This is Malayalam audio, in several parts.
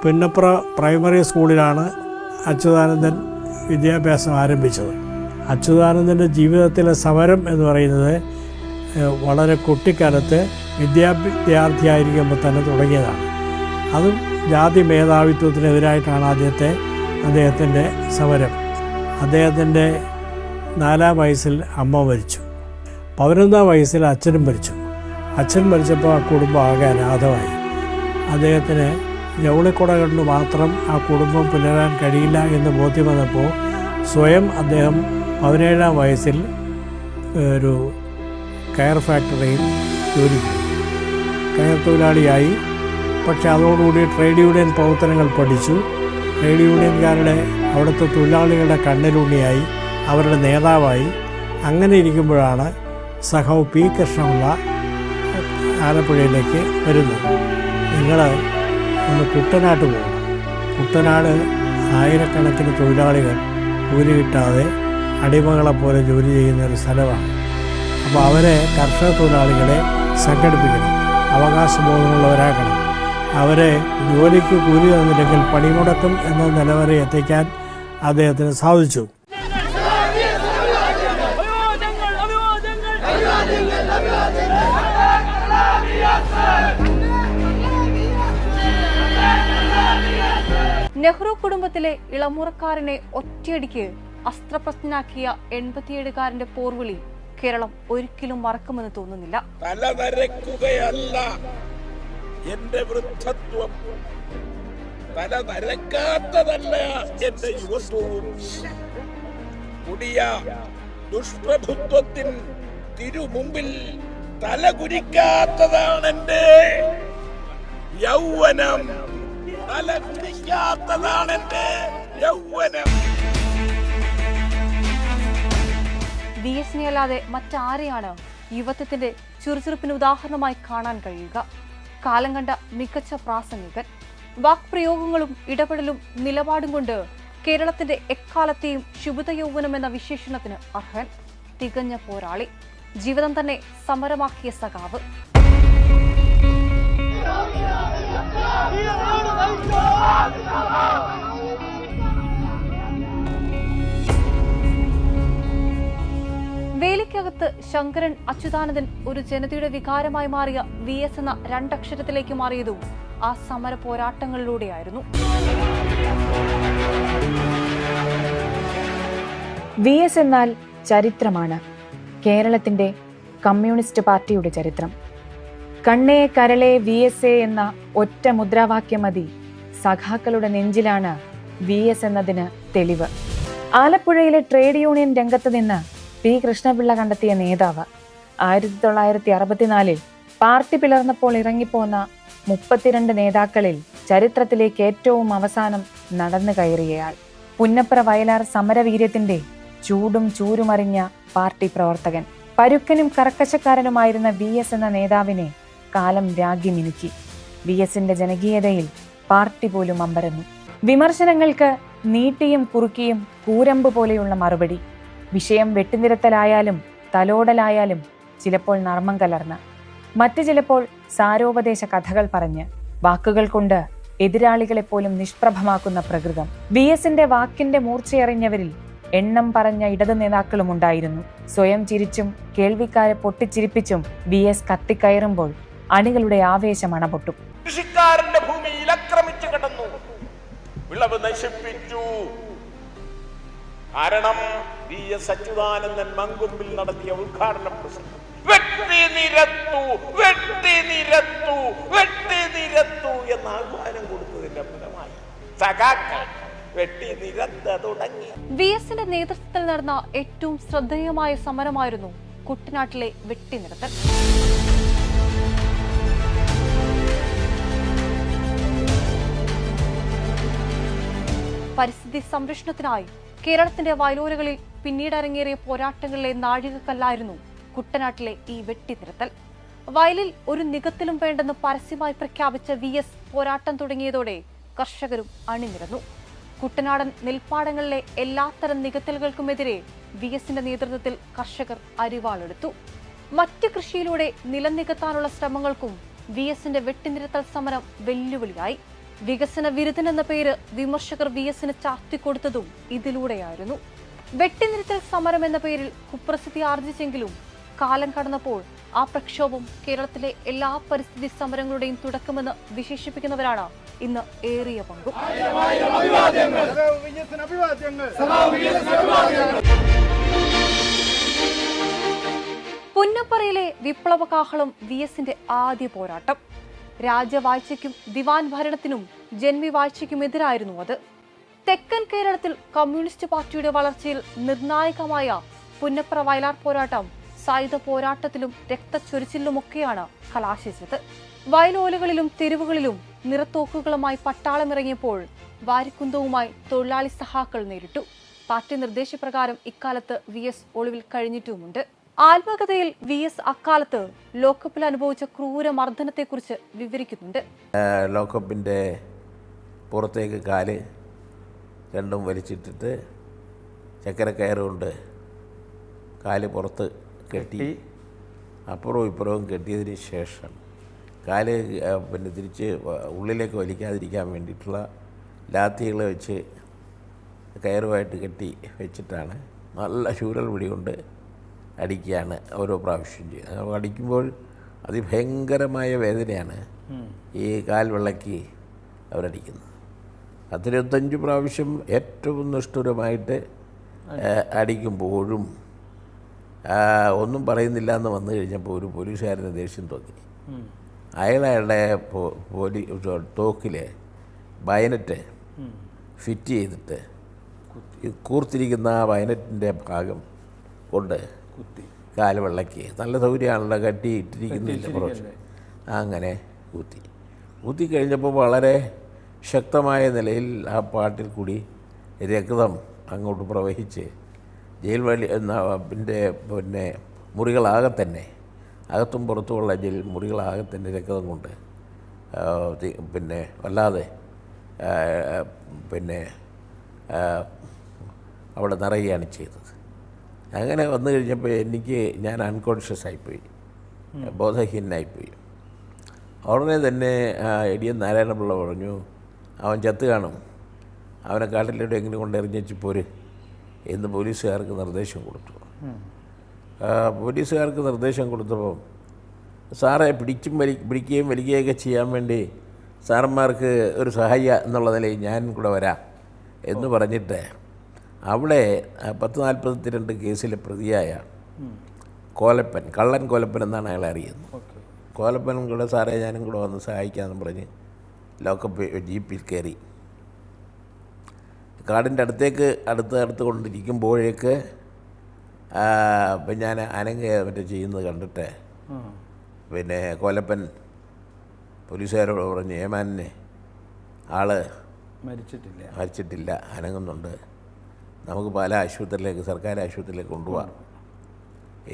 പുന്നപ്ര പ്രൈമറി സ്കൂളിലാണ് അച്യുതാനന്ദൻ വിദ്യാഭ്യാസം ആരംഭിച്ചത്. അച്യുതാനന്ദൻ്റെ ജീവിതത്തിലെ സമരം എന്ന് പറയുന്നത് വളരെ കുട്ടിക്കാലത്ത് വിദ്യാർത്ഥിയായിരിക്കുമ്പോൾ തന്നെ തുടങ്ങിയതാണ്. അതും ജാതി മേധാവിത്വത്തിനെതിരായിട്ടാണ് അദ്ദേഹത്തിൻ്റെ സമരം. അദ്ദേഹത്തിൻ്റെ 4-ാം വയസ്സിൽ അമ്മ മരിച്ചു. 11-ാം വയസ്സിൽ അച്ഛനും മരിച്ചു. അച്ഛൻ മരിച്ചപ്പോൾ ആ കുടുംബം ആകെ അനാഥമായി. അദ്ദേഹത്തിന് ജൗളിക്കുട കൊണ്ട് മാത്രം ആ കുടുംബം പുലരാൻ കഴിയില്ല എന്ന് ബോധ്യം വന്നപ്പോൾ സ്വയം അദ്ദേഹം 17-ാം വയസ്സിൽ ഒരു കയർ ഫാക്ടറിയിൽ ജോലി ചെയ്തു. കയർ തൊഴിലാളിയായി. പക്ഷേ അതോടുകൂടി ട്രേഡ് യൂണിയൻ പ്രവർത്തനങ്ങൾ പഠിച്ചു. ട്രേഡ് യൂണിയൻകാരുടെ അവിടുത്തെ തൊഴിലാളികളുടെ കണ്ണിലുണ്ണിയായി, അവരുടെ നേതാവായി. അങ്ങനെ ഇരിക്കുമ്പോഴാണ് സഖാവ് പി കൃഷ്ണപിള്ള ആലപ്പുഴയിലേക്ക് വരുന്നത്. നിങ്ങൾ ഒന്ന് കുട്ടനാട്ട് പോകണം. കുട്ടനാട് ആയിരക്കണക്കിന് തൊഴിലാളികൾ കൂലി കിട്ടാതെ അടിമകളെപ്പോലെ ജോലി ചെയ്യുന്ന ഒരു സ്ഥലമാണ്. അപ്പോൾ അവരെ കർഷക തൊഴിലാളികളെ സംഘടിപ്പിക്കണം, അവകാശബോധമുള്ളവരാക്കണം. അവരെ ജോലിക്ക് കൂലി തന്നില്ലെങ്കിൽ പണിമുടക്കും എന്ന നിലവരെ എത്തിക്കാൻ അദ്ദേഹത്തിന് സാധിച്ചു. നെഹ്റു കുടുംബത്തിലെ ഇളമുറക്കാരനെ ഒറ്റയടിക്ക് അസ്ത്രപ്രശ്നനാക്കിയ 87-കാരന്റെ പോർവിളി കേരളം ഒരിക്കലും മറക്കുമെന്ന് തോന്നുന്നില്ല. തലനരക്കുകയല്ല എന്റെ വൃദ്ധത്വം, തലനരക്കാത്തതല്ല എന്റെ യുവത്വവും. പുതിയ ദുഷ്പ്രഭുത്വത്തിൻ തിരുമുമ്പിൽ തലകുനിക്കാത്തതാണ് എന്റെ യൗവനം. തലകുനിക്കാത്തതാണ് എന്റെ യൗവനം. VS-നെ അല്ലാതെ മറ്റാരെയാണ് യുവത്വത്തിന്റെ ചുറുചുറുപ്പിന് ഉദാഹരണമായി കാണാൻ കഴിയുക? കാലം കണ്ട മികച്ച പ്രാസംഗികൻ, വാക്പ്രയോഗങ്ങളും ഇടപെടലും നിലപാടും കൊണ്ട് കേരളത്തിന്റെ എക്കാലത്തെയും ശുഭത യൗവനം എന്ന വിശേഷണത്തിന് അർഹൻ, തികഞ്ഞ പോരാളി, ജീവിതം തന്നെ സമരമാക്കിയ സഖാവ്. വേലിക്കകത്ത് ശങ്കരൻ, അച്യുതാനന്ദൻ ഒരു ജനതയുടെ വികാരമായി മാറിയ VS എന്ന 2 അക്ഷരത്തിലേക്ക് മാറിയതും ആ സമര പോരാട്ടങ്ങളിലൂടെയായിരുന്നു. VS എന്നാൽ ചരിത്രമാണ്. കേരളത്തിന്റെ കമ്മ്യൂണിസ്റ്റ് പാർട്ടിയുടെ ചരിത്രം. കണ്ണേ കരളേ VS എന്ന ഒറ്റ മുദ്രാവാക്യം മതി സഖാക്കളുടെ നെഞ്ചിലാണ് VS എന്നതിന് തെളിവ്. ആലപ്പുഴയിലെ ട്രേഡ് യൂണിയൻ രംഗത്ത് നിന്ന് പി കൃഷ്ണപിള്ള കണ്ടെത്തിയ നേതാവ്. 1964 പാർട്ടി പിളർന്നപ്പോൾ ഇറങ്ങിപ്പോന്ന 32 നേതാക്കളിൽ ചരിത്രത്തിലേക്ക് ഏറ്റവും അവസാനം നടന്നു കയറിയയാൾ. പുന്നപ്ര വയലാർ സമരവീര്യത്തിന്റെ ചൂടും ചൂരുമറിഞ്ഞ പാർട്ടി പ്രവർത്തകൻ. പരുക്കനും കർക്കശക്കാരനുമായിരുന്ന VS എന്ന നേതാവിനെ കാലം രാഗി മിനുക്കി. VS-ന്റെ ജനകീയതയിൽ പാർട്ടി പോലും അമ്പരന്നു. വിമർശനങ്ങൾക്ക് നീട്ടിയും കുറുക്കിയും കൂരമ്പ് പോലെയുള്ള മറുപടി. വിഷയം വെട്ടിനിരത്തലായാലും തലോടലായാലും ചിലപ്പോൾ നർമ്മം കലർന്ന്, മറ്റു ചിലപ്പോൾ സാരോപദേശ കഥകൾ പറഞ്ഞ് വാക്കുകൾ കൊണ്ട് എതിരാളികളെപ്പോലും നിഷ്പ്രഭമാക്കുന്ന പ്രകൃതം. VS-ന്റെ വാക്കിന്റെ മൂർച്ചയറിഞ്ഞവരിൽ എണ്ണം പറഞ്ഞ ഇടതു നേതാക്കളും ഉണ്ടായിരുന്നു. സ്വയം ചിരിച്ചും കേൾവിക്കാരെ പൊട്ടിച്ചിരിപ്പിച്ചും VS കത്തിക്കയറുമ്പോൾ അണികളുടെ ആവേശം അണപൊട്ടും. കൃഷിക്കാരന്റെ ഭൂമിയിൽ ആക്രമിച്ചു കിടന്നു, വിളവ് നശിപ്പിച്ചു. കാരണം VS അച്യുതാനന്ദൻ മങ്കൊമ്പിൽ നടത്തിയ ഉദ്ഘാടന പ്രസംഗം വെട്ടി നിരത്തു എന്ന ആഹ്വാനം കൊടുത്തതിന്റെ ഫലമായി സഖാക്കൾ വെട്ടി നിരത്ത് തുടങ്ങി. VS-ന്റെ നേതൃത്വത്തിൽ നടന്ന ഏറ്റവും ശ്രദ്ധേയമായ സമരമായിരുന്നു കുട്ടനാട്ടിലെ വെട്ടിനിരത്തൽ. പരിസ്ഥിതി സംരക്ഷണത്തിനായി കേരളത്തിന്റെ വയലോരകളിൽ പിന്നീട് അരങ്ങേറിയ പോരാട്ടങ്ങളിലെ നാഴികക്കല്ലായിരുന്നു കുട്ടനാട്ടിലെ ഈ വെട്ടിനിരത്തൽ. വയലിൽ ഒരു നികത്തിലും വേണ്ടെന്ന് പരസ്യമായി പ്രഖ്യാപിച്ച VS പോരാട്ടം തുടങ്ങിയതോടെ കർഷകരും അണിനിരന്നു. കുട്ടനാടൻ നെൽപ്പാടങ്ങളിലെ എല്ലാത്തരം നികത്തലുകൾക്കുമെതിരെ VS-ന്റെ നേതൃത്വത്തിൽ കർഷകർ അരിവാളെടുത്തു. മറ്റ് കൃഷിയിലൂടെ നിലം നികത്താനുള്ള ശ്രമങ്ങൾക്കും VS-ന്റെ വെട്ടിനിരത്തൽ സമരം വെല്ലുവിളിയായി. വികസന വിരുദ്ധൻ എന്ന പേര് വിമർശകർ VS-ന് ചാർത്തിക്കൊടുത്തതും ഇതിലൂടെയായിരുന്നു. വെട്ടിനിരുത്തൽ സമരം എന്ന പേരിൽ കുപ്രസിദ്ധി ആർജിച്ചെങ്കിലും കാലം കടന്നപ്പോൾ ആ പ്രക്ഷോഭം കേരളത്തിലെ എല്ലാ പരിസ്ഥിതി സമരങ്ങളുടെയും തുടക്കമെന്ന് വിശേഷിപ്പിക്കുന്നവരാണ് ഇന്ന് ഏറിയ പങ്കും. പുന്നപ്പറയിലെ വിപ്ലവകാഹളം VS-ന്റെ ആദ്യ പോരാട്ടം. രാജ്യവാഴ്ചയ്ക്കും ദിവാൻ ഭരണത്തിനും ജന്മിവാഴ്ചയ്ക്കുമെതിരായിരുന്നു അത്. തെക്കൻ കേരളത്തിൽ കമ്മ്യൂണിസ്റ്റ് പാർട്ടിയുടെ വളർച്ചയിൽ നിർണായകമായ പുന്നപ്പറ വയലാർ പോരാട്ടം സായുധ പോരാട്ടത്തിലും രക്തച്ചൊരിച്ചിലുമൊക്കെയാണ് കലാശിച്ചത്. വയലോലകളിലും തെരുവുകളിലും നിറത്തോക്കുകളുമായി പട്ടാളമിറങ്ങിയപ്പോൾ വാരിക്കുന്തവുമായി തൊഴിലാളി സഹാക്കൾ നേരിട്ടു. പാർട്ടി നിർദ്ദേശപ്രകാരം ഇക്കാലത്ത് VS ഒളിവിൽ കഴിഞ്ഞിട്ടുമുണ്ട്. ആത്മകഥയിൽ VS അക്കാലത്ത് ലോക്കപ്പിൽ അനുഭവിച്ച ക്രൂരമർദ്ദനത്തെക്കുറിച്ച് വിവരിക്കുന്നുണ്ട്. ലോക്കപ്പിൻ്റെ പുറത്തേക്ക് കാല് രണ്ടും വലിച്ചിട്ടിട്ട് ചക്കരക്കയറുകൊണ്ട് കാല് പുറത്ത് കെട്ടി അപ്പുറവും ഇപ്പുറവും കെട്ടിയതിന് ശേഷം കാല് തിരിച്ച് ഉള്ളിലേക്ക് വലിക്കാതിരിക്കാൻ വേണ്ടിയിട്ടുള്ള ലാത്തികൾ വെച്ച് കയറുമായിട്ട് കെട്ടി വെച്ചിട്ടാണ് നല്ല ശൂരൽ പിടി കൊണ്ട് അടിക്കുകയാണ് ഓരോ പ്രാവശ്യം ചെയ്യുന്നത്. അടിക്കുമ്പോൾ അതിഭയങ്കരമായ വേദനയാണ് ഈ കാൽ വിളക്കി അവരടിക്കുന്നത്. 25 പ്രാവശ്യം ഏറ്റവും നിഷ്ഠുരമായിട്ട് അടിക്കുമ്പോഴും ഒന്നും പറയുന്നില്ല എന്ന് വന്നു കഴിഞ്ഞപ്പോൾ ഒരു പോലീസുകാരന് ദേഷ്യം തോന്നി. അയാളുടെ തോക്കിൽ ബയനറ്റ് ഫിറ്റ് ചെയ്തിട്ട് കൂർത്തിരിക്കുന്ന ആ ബയനറ്റിൻ്റെ ഭാഗം കൊണ്ട് കാല് വെള്ളക്കി നല്ല സൗകര്യമാണല്ലോ, കട്ടി ഇട്ടിരിക്കുന്നില്ല കുറച്ച്, അങ്ങനെ കുത്തി കഴിഞ്ഞപ്പോൾ വളരെ ശക്തമായ നിലയിൽ ആ പാട്ടിൽ കൂടി രക്തം അങ്ങോട്ട് പ്രവഹിച്ച് ജയിൽ പിന്നെ മുറികളാകെ തന്നെ അകത്തും പുറത്തുമുള്ള ജയിൽ മുറികളാകെ തന്നെ രക്തം കൊണ്ട് പിന്നെ വല്ലാതെ പിന്നെ അവിടെ നിറയുകയാണ് ചെയ്തത്. അങ്ങനെ വന്നു കഴിഞ്ഞപ്പോൾ ഞാൻ അൺകോൺഷ്യസ് ആയിപ്പോയി, ബോധഹീനനായിപ്പോയി. ഉടനെ തന്നെ എടിയൻ നാരായണപിള്ള പറഞ്ഞു, അവൻ ചത്ത് കാണും, അവനെ കാട്ടിലൂടെ എങ്ങനെ കൊണ്ടെറിഞ്ഞു പോര് എന്ന് പോലീസുകാർക്ക് നിർദ്ദേശം കൊടുത്തു. പോലീസുകാർക്ക് നിർദ്ദേശം കൊടുത്തപ്പോൾ സാറെ പിടിക്കുകയും വലിക്കുകയൊക്കെ ചെയ്യാൻ വേണ്ടി സാറന്മാർക്ക് ഒരു സഹായ എന്നുള്ള നിലയിൽ ഞാൻ കൂടെ വരാം എന്ന് പറഞ്ഞിട്ട് അവിടെ 1042 കേസിലെ പ്രതിയായ കോലപ്പൻ, കള്ളൻ കോലപ്പൻ എന്നാണ് അയാളെ അറിയുന്നത്. കോലപ്പനും കൂടെ സാറേ ഞാനും കൂടെ വന്ന് സഹായിക്കാമെന്ന് പറഞ്ഞ് ലോക്കപ്പ് ജീപ്പിൽ കയറി കാടിൻ്റെ അടുത്ത് കൊണ്ടിരിക്കുമ്പോഴേക്ക് ഞാൻ മറ്റേ ചെയ്യുന്നത് കണ്ടിട്ട് പിന്നെ കോലപ്പൻ പോലീസുകാരോട് പറഞ്ഞു, ഏമാനെ ആള് മരിച്ചിട്ടില്ല, അനങ്ങുന്നുണ്ട്, നമുക്ക് പല ആശുപത്രിയിലേക്ക്, സർക്കാർ ആശുപത്രിയിലേക്ക് കൊണ്ടുപോകാം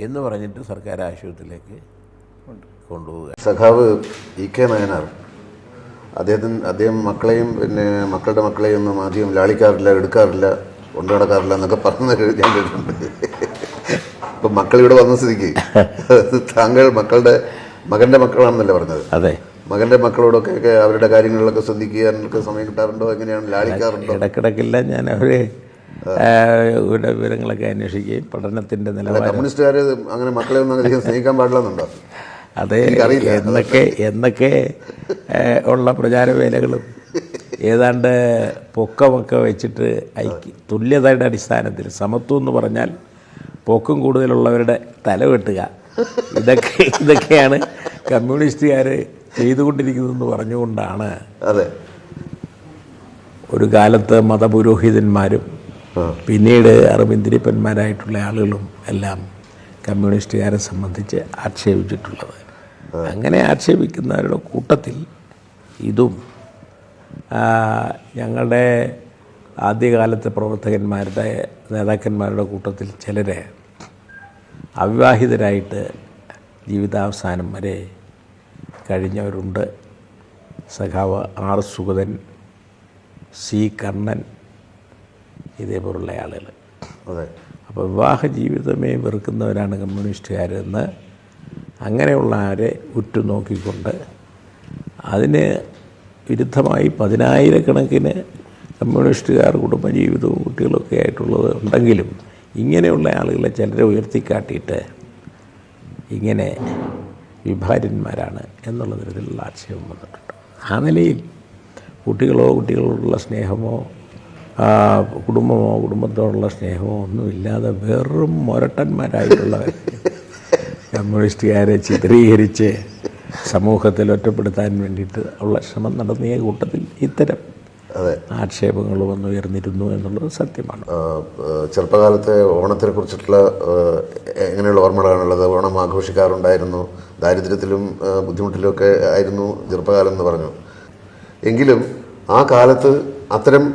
എന്ന് പറഞ്ഞിട്ട് സർക്കാർ ആശുപത്രിയിലേക്ക് കൊണ്ടുപോവുക. സഖാവ് E.K. നായനാർ അദ്ദേഹം മക്കളെയും പിന്നെ മക്കളുടെ മക്കളെയും ഒന്നും ആദ്യം ലാളിക്കാറില്ല, എടുക്കാറില്ല, കൊണ്ടു നടക്കാറില്ല എന്നൊക്കെ പറഞ്ഞത് ഞാൻ കേട്ടിട്ടുണ്ട്. ഇപ്പം മക്കളിവിടെ വന്ന സ്ഥിതിക്ക് താങ്കൾ മകൻ്റെ മക്കളാണെന്നല്ലേ പറഞ്ഞത്? അതെ. മകൻ്റെ മക്കളോടൊക്കെ അവരുടെ കാര്യങ്ങളിലൊക്കെ ശ്രദ്ധിക്കാനൊക്കെ സമയം കിട്ടാറുണ്ടോ? എങ്ങനെയാണ്, ലാളിക്കാറുണ്ടോ? ഇടക്കിടക്കില്ല, ഞാൻ അവരെ വിവരങ്ങളൊക്കെ അന്വേഷിക്കുകയും പഠനത്തിൻ്റെ നിലവാരം. കമ്മ്യൂണിസ്റ്റുകാർ അങ്ങനെ മക്കളെ ഒന്നും അധികം സ്നേഹിക്കാൻ പാടില്ലെന്നുണ്ടോ? അതെ, എന്നൊക്കെ ഉള്ള പ്രചാരവേലകളും ഏതാണ്ട് പൊക്കമൊക്കെ വെച്ചിട്ട് തുല്യതയുടെ അടിസ്ഥാനത്തിൽ സമത്വം എന്ന് പറഞ്ഞാൽ പൊക്കം കൂടുതലുള്ളവരുടെ തല വെട്ടുക, ഇതൊക്കെയാണ് കമ്മ്യൂണിസ്റ്റുകാർ ചെയ്തുകൊണ്ടിരിക്കുന്നതെന്ന് പറഞ്ഞുകൊണ്ടാണ് ഒരു കാലത്ത് മതപുരോഹിതന്മാരും പിന്നീട് അറിവിന്തിരിപ്പന്മാരായിട്ടുള്ള ആളുകളും എല്ലാം കമ്മ്യൂണിസ്റ്റുകാരെ സംബന്ധിച്ച് ആക്ഷേപിച്ചിട്ടുള്ളത്. അങ്ങനെ ആക്ഷേപിക്കുന്നവരുടെ കൂട്ടത്തിൽ ഇതും ഞങ്ങളുടെ ആദ്യകാലത്തെ നേതാക്കന്മാരുടെ കൂട്ടത്തിൽ ചിലരെ അവിവാഹിതരായിട്ട് ജീവിതാവസാനം വരെ കഴിഞ്ഞവരുണ്ട്. സഖാവ് R. സുഗതൻ, C. കർണൻ, ഇതേപോലുള്ള ആളുകൾ. അപ്പോൾ വിവാഹ ജീവിതമേ വെറുക്കുന്നവരാണ് കമ്മ്യൂണിസ്റ്റുകാരെന്ന് അങ്ങനെയുള്ള ആരെ ഉറ്റുനോക്കിക്കൊണ്ട് അതിന് വിരുദ്ധമായി 10,000-കണക്കിന് കമ്മ്യൂണിസ്റ്റുകാർ കുടുംബജീവിതവും കുട്ടികളൊക്കെ ആയിട്ടുള്ളത് ഉണ്ടെങ്കിലും ഇങ്ങനെയുള്ള ആളുകളെ ചിലരെ ഉയർത്തിക്കാട്ടിയിട്ട് ഇങ്ങനെ വിഭാര്യന്മാരാണ് എന്നുള്ള തരത്തിലുള്ള ആക്ഷേപം വന്നിട്ടുണ്ട്. ആ നിലയിൽ കുട്ടികളോടുള്ള സ്നേഹമോ കുടുംബത്തോടുള്ള സ്നേഹമോ ഒന്നുമില്ലാതെ വെറും മൊരട്ടന്മാരായിട്ടുള്ളവർ കമ്മ്യൂണിസ്റ്റുകാരെ ചിത്രീകരിച്ച് സമൂഹത്തിൽ ഒറ്റപ്പെടുത്താൻ വേണ്ടിയിട്ട് ഉള്ള ശ്രമം നടന്നിയ കൂട്ടത്തിൽ ഇത്തരം ആക്ഷേപങ്ങൾ വന്നുയർന്നിരുന്നു എന്നുള്ളത് സത്യമാണ്. ചെറുപ്പകാലത്തെ ഓണത്തിനെ കുറിച്ചിട്ടുള്ള എങ്ങനെയുള്ള ഓർമ്മകളാണുള്ളത്? ഓണം ആഘോഷിക്കാറുണ്ടായിരുന്നു, ദാരിദ്ര്യത്തിലും ബുദ്ധിമുട്ടിലുമൊക്കെ ആയിരുന്നു ചെറുപ്പകാലം എന്ന് പറഞ്ഞു. എങ്കിലും ആ കാലത്ത് അത്തരം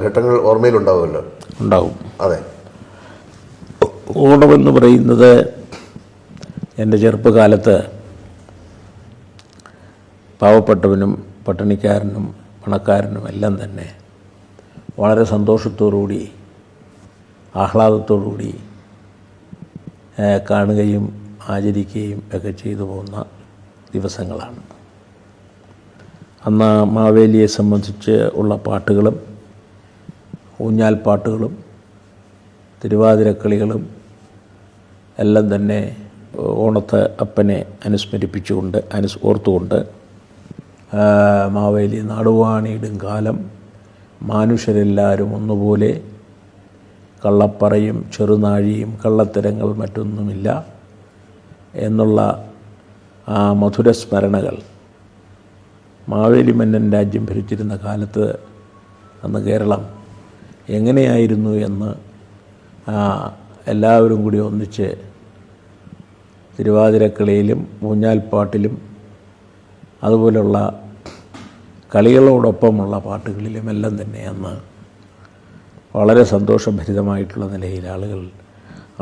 ഘട്ടങ്ങൾ ഓർമ്മയിലുണ്ടാവുമല്ലോ. ഉണ്ടാവും. അതെ. ഓണമെന്ന് പറയുന്നത് എൻ്റെ ചെറുപ്പകാലത്ത് പാവപ്പെട്ടവനും പട്ടിണിക്കാരനും പണക്കാരനും എല്ലാം തന്നെ വളരെ സന്തോഷത്തോടുകൂടി ആഹ്ലാദത്തോടുകൂടി കാണുകയും ആചരിക്കുകയും ഒക്കെ ചെയ്തു പോകുന്ന ദിവസങ്ങളാണ്. അന്ന് മാവേലിയെ സംബന്ധിച്ച് ഉള്ള പാട്ടുകളും ഊഞ്ഞാൽ പാട്ടുകളും തിരുവാതിരക്കളികളും എല്ലാം തന്നെ ഓണത്തെ അപ്പനെ അനുസ്മരിപ്പിച്ചുകൊണ്ട് ഓർത്തുകൊണ്ട് മാവേലി നാടുവാണിയിടും കാലം മാനുഷരെല്ലാവരും ഒന്നുപോലെ കള്ളപ്പറയും ചെറുനാഴിയും കള്ളത്തരങ്ങൾ മറ്റൊന്നുമില്ല എന്നുള്ള ആ മധുരസ്മരണകൾ മാവേലി മന്നൻ രാജ്യം ഭരിച്ചിരുന്ന കാലത്ത് അന്ന് കേരളം എങ്ങനെയായിരുന്നു എന്ന് എല്ലാവരും കൂടി ഒന്നിച്ച് തിരുവാതിരക്കളിയിലും ഊഞ്ഞാൽപ്പാട്ടിലും അതുപോലുള്ള കളികളോടൊപ്പമുള്ള പാട്ടുകളിലും എല്ലാം തന്നെ അന്ന് വളരെ സന്തോഷഭരിതമായിട്ടുള്ള നിലയിൽ ആളുകൾ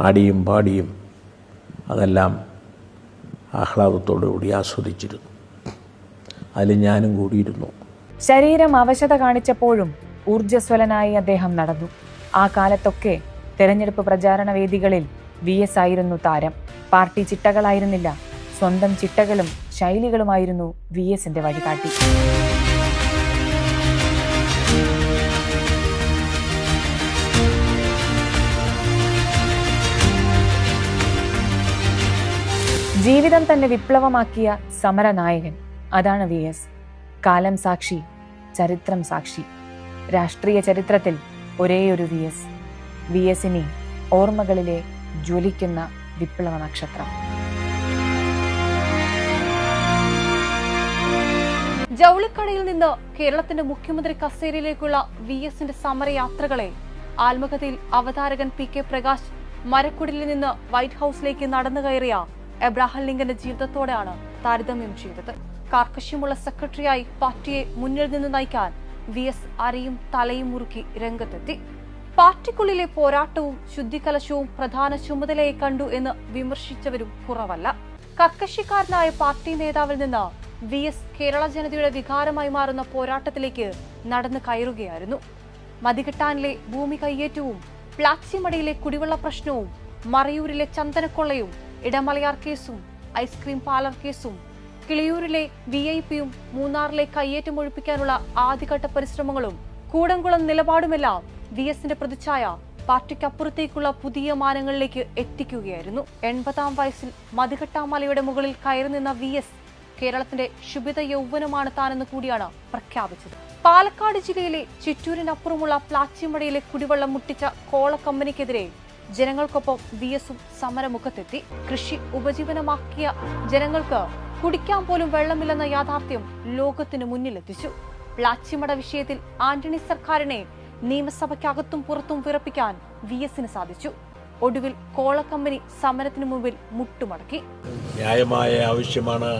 ആടിയും പാടിയും അതെല്ലാം ആഹ്ലാദത്തോടുകൂടി ആസ്വദിച്ചിരുന്നു. അതിൽ ഞാനും കൂടിയിരുന്നു. ശരീരം അവശത കാണിച്ചപ്പോഴും ഊർജ്ജസ്വലനായി അദ്ദേഹം നടന്നു. ആ കാലത്തൊക്കെ തെരഞ്ഞെടുപ്പ് പ്രചാരണ വേദികളിൽ VS ആയിരുന്നു താരം. പാർട്ടി ചിട്ടകളായിരുന്നില്ല, സ്വന്തം ചിട്ടകളും ശൈലികളുമായിരുന്നു VSന്റെ വഴികാട്ടി. ജീവിതം തന്നെ വിപ്ലവമാക്കിയ സമരനായകൻ, അതാണ് VS. കാലം സാക്ഷി, ചരിത്രം സാക്ഷി. രാഷ്ട്രീയ ചരിത്രത്തിൽ ഒരേയൊരു VS ഇനി ഓർമ്മകളിലെ ജ്വലിക്കുന്ന വിപ്ലവ നക്ഷത്രം. ജൗളിക്കടയിൽ നിന്ന് കേരളത്തിന്റെ മുഖ്യമന്ത്രി കസേരയിലേക്കുള്ള VSന്റെ സമരയാത്രകളെ ആത്മകഥയിൽ അവതാരകൻ PK പ്രകാശ് മരക്കുടിലിൽ നിന്ന് വൈറ്റ് ഹൌസിലേക്ക് നടന്നു കയറിയ എബ്രഹാം ലിങ്കന്റെ ജീവിതത്തോടെയാണ് താരതമ്യം ചെയ്തത്. കാർക്കശ്യമുള്ള സെക്രട്ടറിയായി പാർട്ടിയെ മുന്നിൽ നിന്ന് നയിക്കാൻ VS അരയും തലയും മുറുക്കി രംഗത്തെത്തി. പാർട്ടിക്കുള്ളിലെ പോരാട്ടവും ശുദ്ധികലശവും പ്രധാന ചുമതലയെ കണ്ടു എന്ന് വിമർശിച്ചവരും കുറവല്ല. കർക്കശക്കാരനായ പാർട്ടി നേതാവിൽ നിന്ന് VS കേരള ജനതയുടെ വികാരമായി മാറുന്ന പോരാട്ടത്തിലേക്ക് നടന്നു കയറുകയായിരുന്നു. മതികെട്ടാനിലെ ഭൂമി കയ്യേറ്റവും പ്ലാച്ചിമടയിലെ കുടിവെള്ള പ്രശ്നവും മറയൂരിലെ ചന്ദനക്കൊള്ളയും ഇടമലയാർ കേസും ഐസ്ക്രീം പാർലർ കേസും കിളിയൂരിലെ VIP-യും മൂന്നാറിലെ കയ്യേറ്റം ഒഴിപ്പിക്കാനുള്ള ആദ്യഘട്ട പരിശ്രമങ്ങളും കൂടംകുളം നിലപാടുമെല്ലാം VSന്റെ പ്രതിച്ഛായ പാർട്ടിക്കപ്പുറത്തേക്കുള്ള പുതിയ മാനങ്ങളിലേക്ക് എത്തിക്കുകയായിരുന്നു. 80-ാം വയസ്സിൽ മതികെട്ടാമലയുടെ മുകളിൽ കയറി നിന്ന VS കേരളത്തിന്റെ ശുഭിത യൗവനമാണ് താനെന്ന് കൂടിയാണ് പ്രഖ്യാപിച്ചത്. പാലക്കാട് ജില്ലയിലെ ചിറ്റൂരിനപ്പുറമുള്ള പ്ലാച്ചിമടയിലെ കുടിവെള്ളം മുട്ടിച്ച കോള കമ്പനിക്കെതിരെ ജനങ്ങൾക്കൊപ്പം VSും സമരമുഖത്തെത്തി. കൃഷി ഉപജീവനമാക്കിയ ജനങ്ങൾക്ക് കുടിക്കാൻ പോലും വെള്ളമില്ലെന്ന യാഥാർത്ഥ്യം ലോകത്തിന് മുന്നിലെത്തിച്ചു. പ്ലാച്ചിമട വിഷയത്തിൽ ആന്റണി സർക്കാരിനെ നിയമസഭയ്ക്കകത്തും പുറത്തും വിറപ്പിക്കാൻ VSന് സാധിച്ചു. ഒടുവിൽ കോള കമ്പനി സമരത്തിന് മുമ്പിൽ മുട്ടുമടക്കി. ന്യായമായ ആവശ്യമാണ്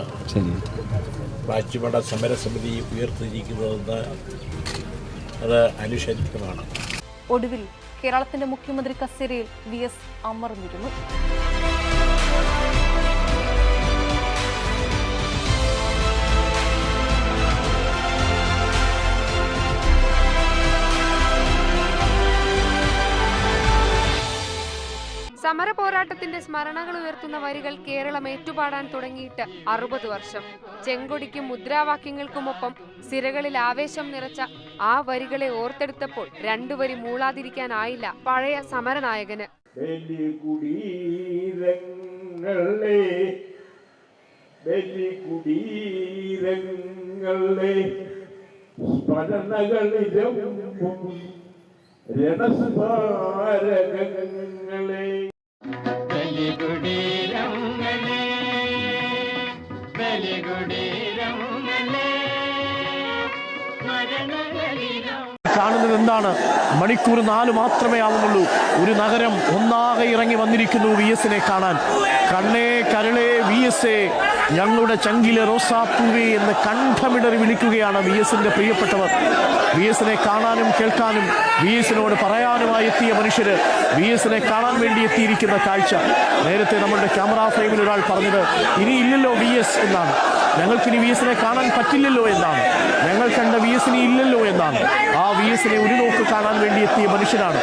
പ്ലാച്ചിമട സമരസമിതി ഉയർത്തിയിരിക്കുന്നതെന്ന് അത് അനുശരിതമാണ്. ഒടുവിൽ കേരളത്തിന്റെ മുഖ്യമന്ത്രി കസേരയിൽ VS അമർന്നിരുന്നു. സമര പോരാട്ടത്തിന്റെ സ്മരണകൾ ഉയർത്തുന്ന വരികൾ കേരളം ഏറ്റുപാടാൻ തുടങ്ങിയിട്ട് 60 വർഷം. ചെങ്കൊടിക്കും മുദ്രാവാക്യങ്ങൾക്കുമൊപ്പം സിരകളിൽ ആവേശം നിറച്ച ആ വരികളെ ഓർത്തെടുത്തപ്പോൾ 2 വരി മൂളാതിരിക്കാനായില്ല പഴയ സമരനായകന്. കാണുന്നത് എന്താണ്? മണിക്കൂർ 4 മാത്രമേ ആവുന്നുള്ളൂ. ഒരു നഗരം ഒന്നാകെ ഇറങ്ങി വന്നിരിക്കുന്നു VS-നെ കാണാൻ. കണ്ണേ കരളേ VS-എ, ഞങ്ങളുടെ ചങ്കിലെ റോസാപ്പൂവേ എന്ന് കണ്ഠമിടറി വിളിക്കുകയാണ് VS-ന്റെ പ്രിയപ്പെട്ടവർ. VS-നെ കാണാനും കേൾക്കാനും VS-നോട് പറയാനുമായി എത്തിയ മനുഷ്യര് VS-നെ കാണാൻ വേണ്ടി എത്തിയിരിക്കുന്ന കാഴ്ച. നേരത്തെ നമ്മളുടെ ക്യാമറ ഫ്രെയിമിൽ ഒരാൾ പറഞ്ഞത് ഇനി ഇല്ലല്ലോ VS എന്നാണ്. ഞങ്ങൾക്കിനി VS-നെ കാണാൻ പറ്റില്ലല്ലോ എന്നാണ്. ഞങ്ങൾ കണ്ട VS-നെ ഇല്ലല്ലോ എന്നാണ്. ആ VS-നെ ഒരു നോക്ക് കാണാൻ വേണ്ടി എത്തിയ മനുഷ്യനാണ്.